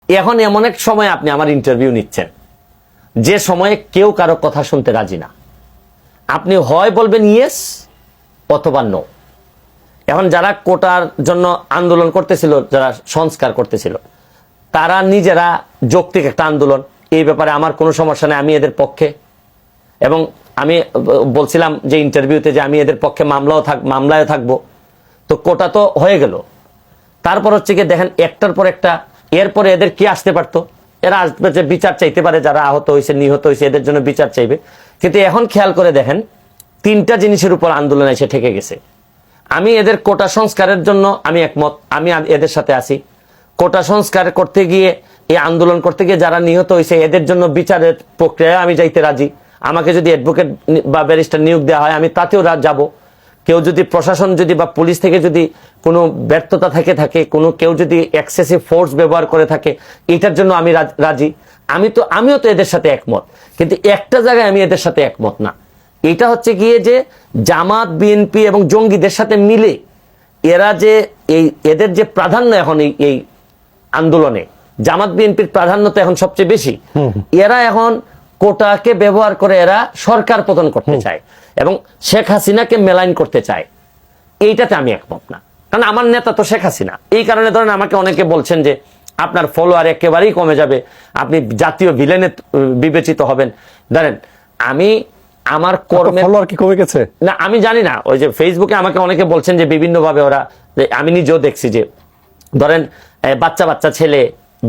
এখন এমন এক সময় আপনি আমার ইন্টারভিউ নিচ্ছেন যে সময়ে কেউ কারো কথা শুনতে রাজি না। আপনি হয় বলবেন ইয়েস অথবা নো। এখন যারা কোটার জন্য আন্দোলন করতেছিল, যারা সংস্কার করতেছিল, তারা নিজেরা যৌক্তিক একটা আন্দোলন, এই ব্যাপারে আমার কোনো সমস্যা নেই, আমি এদের পক্ষে। এবং আমি বলছিলাম যে ইন্টারভিউতে যে আমি এদের পক্ষে মামলায় থাকবো। তো কোটা তো হয়ে গেল, তারপর হচ্ছে কি দেখেন একটার পর একটা, এরপরে এদের কি আসতে পারতো, এরা আসবে যে বিচার চাইতে পারে, যারা আহত হয়েছে নিহত হয়েছে এদের জন্য বিচার চাইবে। কিন্তু এখন খেয়াল করে দেখেন তিনটা জিনিসের উপর আন্দোলন এসে ঠেকে গেছে। আমি এদের কোটা সংস্কারের জন্য আমি একমত, আমি এদের সাথে আছি। কোটা সংস্কার করতে গিয়ে, এই আন্দোলন করতে গিয়ে যারা নিহত হয়েছে এদের জন্য বিচারের প্রক্রিয়ায় আমি যাইতে রাজি। আমাকে যদি অ্যাডভোকেট বা ব্যারিস্টার নিয়োগ দেওয়া হয় আমি তাতেও যাব। কেউ যদি প্রশাসন যদি বা পুলিশ থেকে যদি কোনো ব্যর্থতা থাকে কেউ যদি এক্সেসিভ ফোর্স ব্যবহার করে থাকে, এটার জন্য আমি রাজি। আমিও তো এদের সাথে একমত। কিন্তু একটা জায়গায় আমি এদের সাথে একমত না, এটা হচ্ছে গিয়ে যে জামাত বিএনপি এবং জঙ্গিদের সাথে মিলে এরা যে এদের যে প্রাধান্য এখন এই আন্দোলনে, জামাত বিএনপির প্রাধান্য তো এখন সবচেয়ে বেশি। এরা এখন কোটাকে ব্যবহার করে এরা সরকার পতন করতে চায় এবং শেখ হাসিনাকে মেলাইন করতে চায়। এইটাতে আমি একমত না, কারণ আমার নেতা তো শেখ হাসিনা। এই কারণে ধরেন আমাকে অনেকে বলছেন যে আপনার ফলোয়ার একেবারেই কমে যাবে, আপনি জাতীয় ভিলেনে বিবেচিত হবেন। ধরেন আমি আমার কর্মের ফলোয়ার কি কমে গেছে না, আমি জানি না। ওই যে ফেসবুকে আমাকে অনেকে বলছেন যে বিভিন্নভাবে ওরা, আমি নিজেও দেখছি যে ধরেন বাচ্চা ছেলে,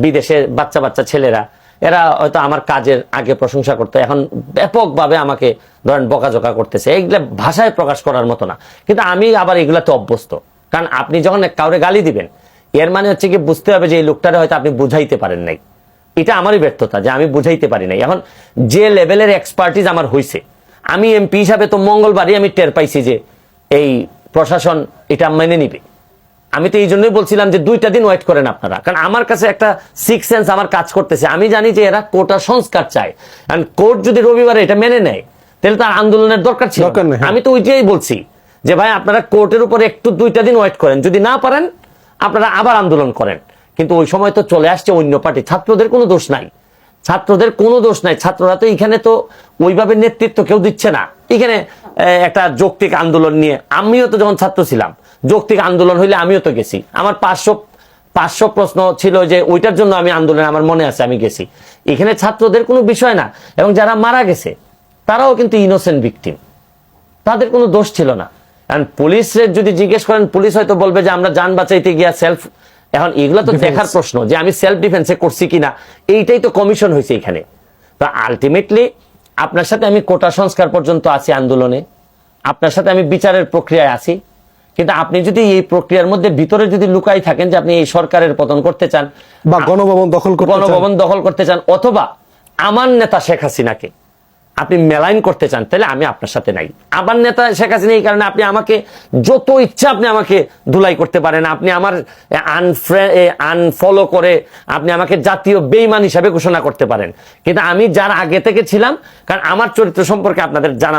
বিদেশের বাচ্চা ছেলেরা, এরা হয়তো আমার কাজের আগে প্রশংসা করতে এখন ব্যাপকভাবে আমাকে ধরেন বকাঝকা করতেছে। এইগুলা ভাষায় প্রকাশ করার মতো না, কিন্তু আমি আবার এগুলাতে অভ্যস্ত। কারণ আপনি যখন কাউরে গালি দিবেন, এর মানে হচ্ছে কি বুঝতে হবে যে এই লোকটারে হয়তো আপনি বুঝাইতে পারেন নাই। এটা আমারই ব্যর্থতা যে আমি বুঝাইতে পারি নাই। এখন যে লেভেলের এক্সপার্টিজ আমার হয়েছে, আমি এমপি হিসাবে তো মঙ্গলবারই আমি টের পাইছি যে এই প্রশাসন এটা মেনে নিবে। আমি তো এই জন্যই বলছিলাম যে 2টা দিন ওয়েট করেন আপনারা, কারণ আমার কাছে একটা সিক্স সেন্স আমার কাজ করতেছে। আমি জানি যে এরা কোটা সংস্কার চায়, কারণ কোর্ট যদি রবিবারে এটা মেনে নেয় তাহলে তার আন্দোলনের দরকার ছিল। আমি তো ওইটাই বলছি যে ভাই আপনারা কোর্টের উপর একটু 2টা দিন ওয়েট করেন, যদি না পারেন আপনারা আবার আন্দোলন করেন। কিন্তু ওই সময় তো চলে আসছে অন্য পার্টি, ছাত্রদের কোনো দোষ নাই, ছাত্ররা তো এখানে তো ওইভাবে নেতৃত্ব কেউ দিচ্ছে না। এখানে একটা যৌক্তিক আন্দোলন নিয়ে আমিও তো যখন ছাত্র ছিলাম, যৌক্তিক আন্দোলন হইলে আমিও তো গেছি। আমার 500 প্রশ্ন ছিল যে ওইটার জন্য আমি আন্দোলনে, আমার মনে আছে আমি গেছি। এখানে ছাত্রদের কোনো বিষয় না। এবং যারা মারা গেছে তারাও কিন্তু ইনোসেন্ট ভিকটিম, তাদের কোনো দোষ ছিল না। কারণ পুলিশের যদি জিজ্ঞেস করেন, পুলিশ হয়তো বলবে যে আমরা যান বাঁচাইতে গিয়া সেলফ। এখন এগুলো তো দেখার প্রশ্ন যে আমি সেলফ ডিফেন্সে করছি কিনা, এইটাই তো কমিশন হয়েছে এখানে। তো আলটিমেটলি আপনার সাথে আমি কোটা সংস্কার পর্যন্ত আছি আন্দোলনে, আপনার সাথে আমি বিচারের প্রক্রিয়ায় আছি। কিন্তু আপনি যদি এই প্রক্রিয়ার মধ্যে ভিতরে যদি লুকাই থাকেন যে আপনি এই সরকারের পতন করতে চান বা গণভবন দখল করতে চান অথবা আমার নেতা শেখ হাসিনাকে আপনি মেলাইন করতে চান, তাহলে আমি আপনার সাথে নাই। আমার নেতা শেখ হাসিনা, এই কারণে আপনি আমাকে যত ইচ্ছা আপনি আমাকে ধুলাই করতে পারেন, আপনি আমার আনফলো করে আপনি আমাকে জাতীয় বেঈমান হিসাবে ঘোষণা করতে পারেন। কিন্তু আমি যার আগে থেকে ছিলাম, কারণ আমার চরিত্র সম্পর্কে আপনাদের জানা